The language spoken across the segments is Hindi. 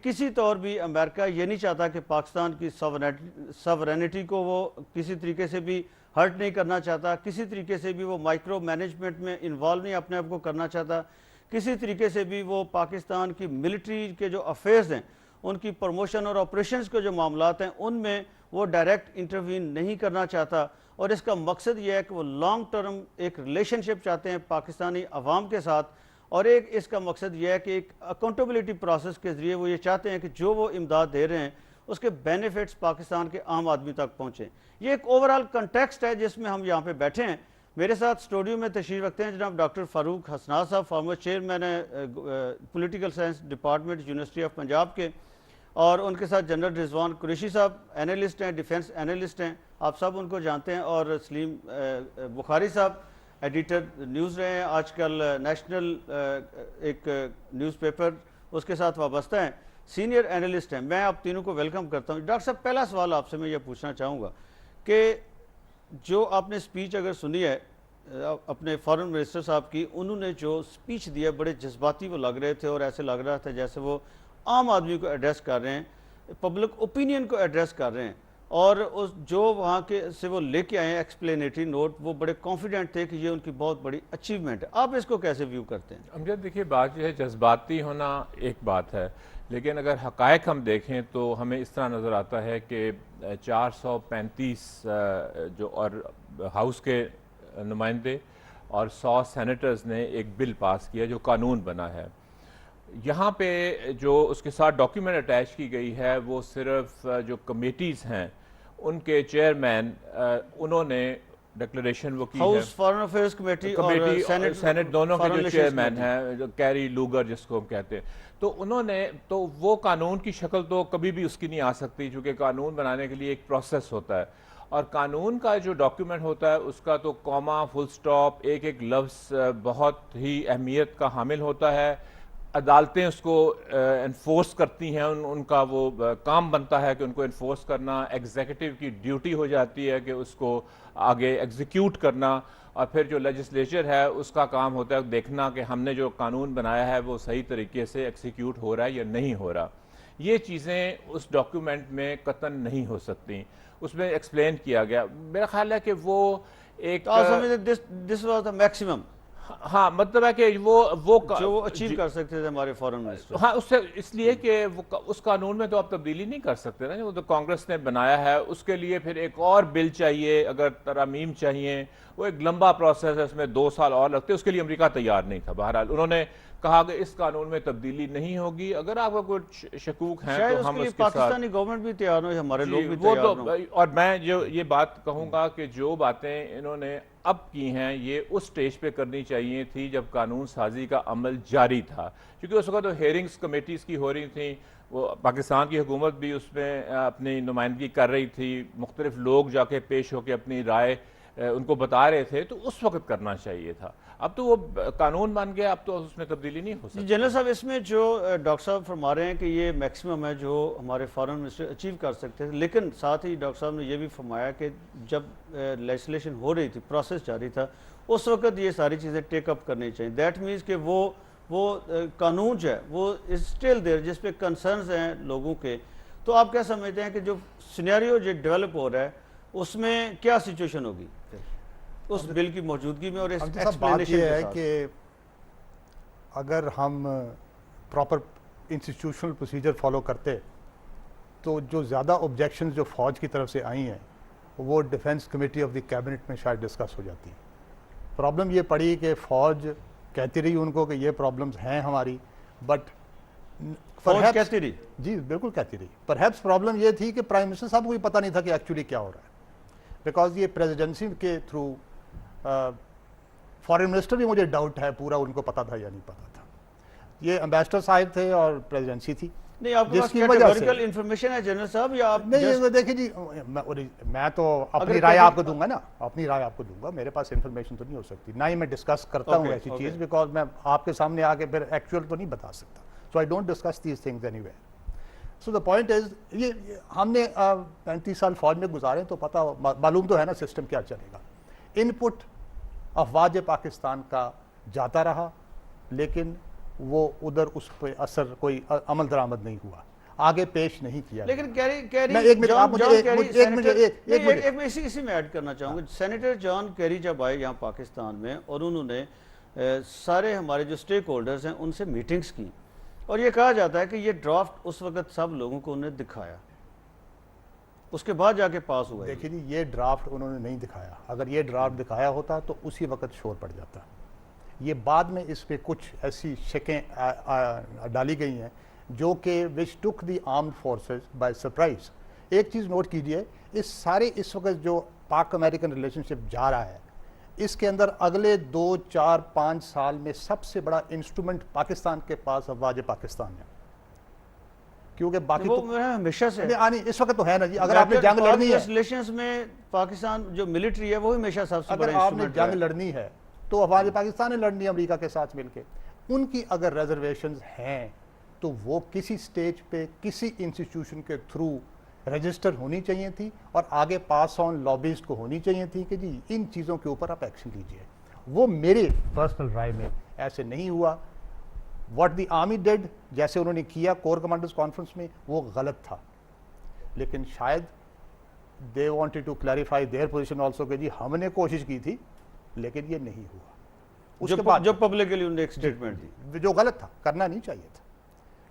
किसी तौर भी अमेरिका ये नहीं चाहता कि पाकिस्तान की सवरेनिटी को वो किसी तरीके से भी हर्ट नहीं करना चाहता, किसी तरीके से भी वो माइक्रो मैनेजमेंट में इन्वॉल्व नहीं अपने आप को करना चाहता, किसी तरीके से भी वो पाकिस्तान की मिलिट्री के जो अफेयर्स हैं उनकी प्रमोशन और ऑपरेशंस के जो मामलात हैं उनमें वो डायरेक्ट इंटरवीन नहीं करना चाहता। और इसका मकसद ये है कि वो लॉन्ग टर्म एक रिलेशनशिप चाहते हैं पाकिस्तानी अवाम के साथ, और एक इसका मकसद ये है कि एक अकाउंटेबिलिटी प्रोसेस के ज़रिए वो ये चाहते हैं कि जो वो इमदाद दे रहे हैं उसके बेनिफिट्स पाकिस्तान के आम आदमी तक पहुँचें। ये एक ओवरऑल कंटेक्स्ट है जिसमें हम यहाँ पे बैठे हैं। मेरे साथ स्टूडियो में तशरीफ़ रखते हैं जनाब डॉक्टर फ़ारूक हसनाद साहब, फॉर्मर चेयरमैन है political science department university of Punjab के, और उनके साथ जनरल रिजवान कुरैशी साहब एनालिस्ट हैं, डिफेंस एनालिस्ट हैं, आप सब उनको जानते हैं, और सलीम बुखारी साहब एडिटर न्यूज़ रहे हैं, आजकल नेशनल एक न्यूज़पेपर उसके साथ वाबस्ता हैं, सीनियर एनालिस्ट हैं। मैं आप तीनों को वेलकम करता हूं। डॉक्टर साहब, पहला सवाल आपसे मैं ये पूछना चाहूँगा कि जो आपने स्पीच अगर सुनी है अपने फॉरेन मिनिस्टर साहब की, उन्होंने जो स्पीच दिया बड़े जज्बाती वो लग रहे थे और ऐसे लग रहा था जैसे वो आम आदमी को एड्रेस कर रहे हैं, पब्लिक ओपिनियन को एड्रेस कर रहे हैं, और उस जो वहाँ के से वो लेके आए हैं एक्सप्लेनेटरी नोट, वो बड़े कॉन्फिडेंट थे कि ये उनकी बहुत बड़ी अचीवमेंट है। आप इसको कैसे व्यू करते हैं? अमजद, देखिए बात जो है जज्बाती होना एक बात है, लेकिन अगर हकायक हम देखें तो हमें इस तरह नज़र आता है कि 435 जो और हाउस के नुमाइंदे और 100 सेनेटर्स ने एक बिल पास किया जो कानून बना है। यहाँ पे जो उसके साथ डॉक्यूमेंट अटैच की गई है वो सिर्फ जो कमेटीज़ हैं उनके चेयरमैन उन्होंने डिक्लेरेशन वो की है, हाउस फॉरेन अफेयर्स कमेटी और सेनेट दोनों के जो चेयरमैन हैं, कैरी लूगर जिसको हम कहते हैं, तो उन्होंने तो वो कानून की शक्ल तो कभी भी उसकी नहीं आ सकती, क्योंकि कानून बनाने के लिए एक प्रोसेस होता है, और कानून का जो डॉक्यूमेंट होता है उसका तो कॉमा, फुल स्टॉप, एक एक लफ्ज़ बहुत ही अहमियत का हामिल होता है। अदालतें उसको इन्फोर्स करती हैं, उनका वो काम बनता है कि उनको इन्फोर्स करना, एग्जीक्यूटिव की ड्यूटी हो जाती है कि उसको आगे एग्जीक्यूट करना, और फिर जो लेजिस्लेचर है उसका काम होता है देखना कि हमने जो कानून बनाया है वो सही तरीके से एग्जीक्यूट हो रहा है या नहीं हो रहा। ये चीज़ें उस डॉक्यूमेंट में कतन नहीं हो सकती, उसमें एक्सप्लेन किया गया। मेरा ख्याल है कि वो एक दिस वाज द मैक्सिमम, हाँ, मतलब है कि वो जो वो अचीव कर सकते थे हमारे फॉरेन मिनिस्टर। हाँ, उससे इसलिए कि वो उस कानून में तो आप तब्दीली नहीं कर सकते ना, वो तो कांग्रेस ने बनाया है, उसके लिए फिर एक और बिल चाहिए, अगर तरमीम चाहिए, वो एक लंबा प्रोसेस है, इसमें 2 साल और लगते, उसके लिए अमेरिका तैयार नहीं था। बहरहाल उन्होंने कहा कि इस कानून में तब्दीली नहीं होगी, अगर आपको कुछ शकूक हैं तो हम उसके पाकिस्तानी गवर्नमेंट भी तैयार हो, हमारे लोग भी वो तैयार तो, और मैं जो ये बात कहूँगा कि जो बातें इन्होंने अब की हैं ये उस स्टेज पे करनी चाहिए थी जब कानून साजी का अमल जारी था, क्योंकि उस वक्त तो हेयरिंग्स कमेटीज़ की हो रही थी, वो पाकिस्तान की हुकूमत भी उसमें अपनी नुमाइंदगी कर रही थी, मुख्तलिफ लोग जाके पेश होकर अपनी राय उनको बता रहे थे, तो उस वक्त करना चाहिए था। अब तो वो कानून बन गया, अब तो उसमें तब्दीली नहीं हो सकती। जनरल साहब, इसमें जो डॉक्टर साहब फरमा रहे हैं कि ये मैक्सिमम है जो हमारे फॉरेन मिनिस्टर अचीव कर सकते थे, लेकिन साथ ही डॉक्टर साहब ने यह भी फरमाया कि जब लेजिस्लेशन हो रही थी, प्रोसेस जारी था, उस वक्त ये सारी चीज़ें टेकअप करनी चाहिए। दैट मीन्स कि वो कानून जो है वो इज स्टिल देयर, जिस पे कंसर्न्स हैं लोगों के। तो आप क्या समझते हैं कि जो सिनेरियो जो डेवलप हो रहा है उसमें क्या सिचुएशन होगी उस बिल की मौजूदगी में? और इस बात यह है कि अगर हम प्रॉपर इंस्टीट्यूशनल प्रोसीजर फॉलो करते तो जो ज़्यादा ऑब्जेक्शन जो फ़ौज की तरफ से आई हैं वो defence committee of the cabinet में शायद डिस्कस हो जाती। प्रॉब्लम ये पड़ी कि फ़ौज कहती रही उनको कि ये प्रॉब्लम्स हैं हमारी, बट फौज कहती रही, जी बिल्कुल कहती रही। परहैप्स प्रॉब्लम ये थी कि प्राइम मिनिस्टर साहब को भी पता नहीं था कि एक्चुअली क्या हो रहा है, बिकॉज ये प्रेसिडेंसी के थ्रू फॉरेन मिनिस्टर भी मुझे डाउट है पूरा उनको पता था या नहीं पता था। ये एम्बेसडर साहब थे और प्रेसिडेंसी थी। नहीं, आपके पास कैटेगोरिकल इंफॉर्मेशन है जनरल साहब, या आप नहीं? देखिए जी, मैं तो अपनी राय आपको दूंगा ना, अपनी राय आपको दूंगा, मेरे पास इंफॉर्मेशन तो नहीं हो सकती, ना ही मैं डिस्कस करता हूँ ऐसी चीज़, बिकॉज मैं आपके सामने आके फिर एक्चुअल तो नहीं बता सकता। So I don't discuss these things anywhere. So the point is ये हमने 35 साल फौज में गुजारे तो पता मालूम तो है ना सिस्टम क्या चलेगा। इनपुट अफवाज पाकिस्तान का जाता रहा, लेकिन वो उधर उस पर असर कोई अमल दरामद नहीं हुआ। आगे पेश नहीं किया। लेकिन कैरी मैं एक मिनट, जॉन आप मुझे जॉन एक कैरी मिनट, एक मिनट, सेनेटर एक मिनट। एक मैं इसी में ऐड करना चाहूँगा। सेनेटर जॉन कैरी जब आए यहाँ पाकिस्तान में और उन्होंने सारे हमारे जो स्टेक होल्डर्स हैं उनसे मीटिंग्स की और ये कहा जाता है कि ये ड्राफ्ट उस वक्त सब लोगों को उन्हें दिखाया, उसके बाद जाके पास हुआ। देखिए जी, ये ड्राफ्ट उन्होंने नहीं दिखाया। अगर ये ड्राफ्ट दिखाया होता तो उसी वक्त शोर पड़ जाता। ये बाद में इस पे कुछ ऐसी शकें डाली गई हैं जो कि which took the armed forces by surprise. एक चीज़ नोट कीजिए, इस वक्त जो पाक अमेरिकन रिलेशनशिप जा रहा है, इसके अंदर अगले 2, 4, 5 साल में सबसे बड़ा इंस्ट्रूमेंट पाकिस्तान के पास अफवाज पाकिस्तान है, क्योंकि बाकी वो तो हमेशा से इस वक्त तो है ना जी। अगर आपने जंग लड़नी है, रिलेशंस में पाकिस्तान जो मिलिट्री है वो हमेशा सबसे अगर बड़ा आपने इंस्ट्रूमेंट जंग है। लड़नी है तो अफवाज पाकिस्तान ने लड़नी है अमेरिका के साथ मिलके। उनकी अगर रिजर्वेशंस हैं तो वो किसी स्टेज पे किसी इंस्टीट्यूशन के थ्रू रजिस्टर होनी चाहिए थी और आगे पास ऑन लॉबिस्ट को होनी चाहिए थी कि जी इन चीज़ों के ऊपर आप एक्शन लीजिए। वो मेरे पर्सनल राय में ऐसे नहीं हुआ। व्हाट द आर्मी डिड, जैसे उन्होंने किया कोर कमांडर्स कॉन्फ्रेंस में, वो गलत था। लेकिन शायद they wanted to clarify their position also कि जी हमने कोशिश की थी लेकिन ये नहीं हुआ। उसके बाद जो पब्लिकली उन्होंने एक स्टेटमेंट दी, जो गलत था, करना नहीं चाहिए था।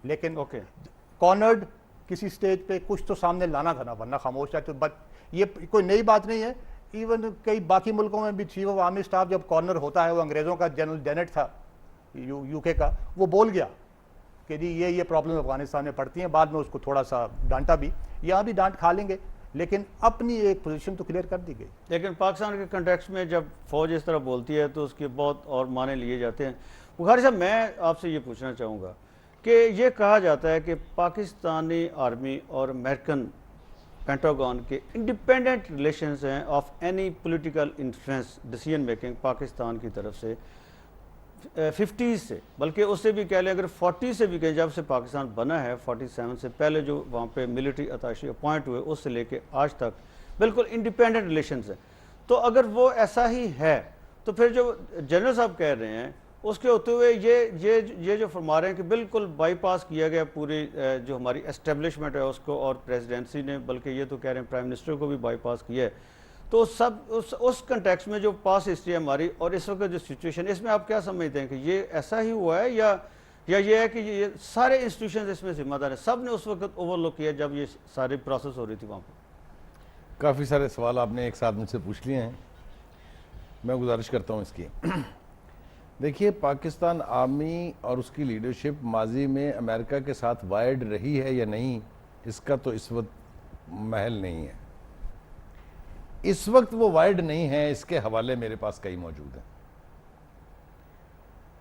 लेकिन ओके कॉर्नर्ड किसी स्टेज पे कुछ तो सामने लाना था ना, वरना खामोश है तो ये कोई नई बात नहीं है। इवन कई बाकी मुल्कों में भी चीफ ऑफ आर्मी स्टाफ जब कॉर्नर होता है, वो अंग्रेज़ों का जनरल डेनेट था यूके का, वो बोल गया कि जी ये प्रॉब्लम अफगानिस्तान में पड़ती हैं। बाद में उसको थोड़ा सा डांटा भी, यहाँ भी डांट खा लेंगे, लेकिन अपनी एक पोजीशन तो क्लियर कर दी गई। लेकिन पाकिस्तान के कंटेक्स्ट में जब फौज इस तरह बोलती है तो उसके बहुत और माने लिए जाते हैं। बुखारी साहब, मैं आपसे ये पूछना चाहूँगा कि ये कहा जाता है कि पाकिस्तानी आर्मी और अमेरिकन पेंटागन के इंडिपेंडेंट रिलेशंस हैं of any political influence decision making Pakistan की तरफ से 50s से, बल्कि उससे भी कह लें अगर 40 से भी कहें, जब से पाकिस्तान बना है 47 से पहले जो वहाँ पे मिलिट्री अताशी अपॉइंट हुए उससे लेके आज तक बिल्कुल इंडिपेंडेंट रिलेशंस हैं। तो अगर वो ऐसा ही है तो फिर जो जनरल साहब कह रहे हैं उसके होते हुए ये जो फरमा रहे हैं कि बिल्कुल बाईपास किया गया पूरी जो हमारी एस्टेब्लिशमेंट है उसको, और प्रेसिडेंसी ने बल्कि ये तो कह रहे हैं प्राइम मिनिस्टर को भी बाईपास किया है, तो सब उस कंटेक्स्ट में जो पास हिस्ट्री है हमारी और इस वक्त जो सिचुएशन, इसमें आप क्या समझते हैं कि ये ऐसा ही हुआ है या ये है कि ये सारे इंस्टीट्यूशन इसमें जिम्मेदार है, सब ने उस वक्त ओवरलुक किया जब ये सारी प्रोसेस हो रही थी वहाँ पर? काफ़ी सारे सवाल आपने एक साथ मुझसे पूछ लिए हैं, मैं गुजारिश करता हूँ इसकी। देखिए, पाकिस्तान आर्मी और उसकी लीडरशिप माजी में अमेरिका के साथ वायर्ड रही है या नहीं, इसका तो इस वक्त महल नहीं है। इस वक्त वो वायर्ड नहीं है, इसके हवाले मेरे पास कई मौजूद हैं।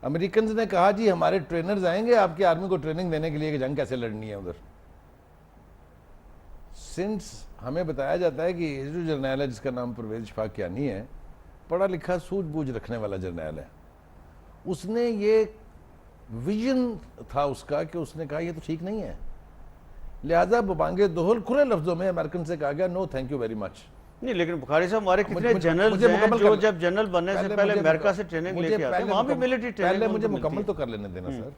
अमेरिकन ने कहा जी हमारे ट्रेनर्स आएंगे आपकी आर्मी को ट्रेनिंग देने के लिए कि जंग कैसे लड़नी है उधर। सिंस हमें बताया जाता है कि ये जो जर्नैल है जिसका नाम परवेज इशफाकियानी है, पढ़ा लिखा सूझबूझ रखने वाला जर्नैल है, उसने ये विजन था उसका कि उसने कहा ये तो ठीक नहीं है, लिहाजा बबांगे दोहल खुले लफ्जों में अमेरिकन से कहा गया no thank you very much. नहीं, लेकिन बुखारी साहब हमारे कितने जनरल हैं जो जब जनरल बनने से पहले अमेरिका से ट्रेनिंग लेके आते हैं, वहाँ भी मिलिट्री ट्रेनिंग। पहले मुझे मुकम्मल तो कर लेने देना सर।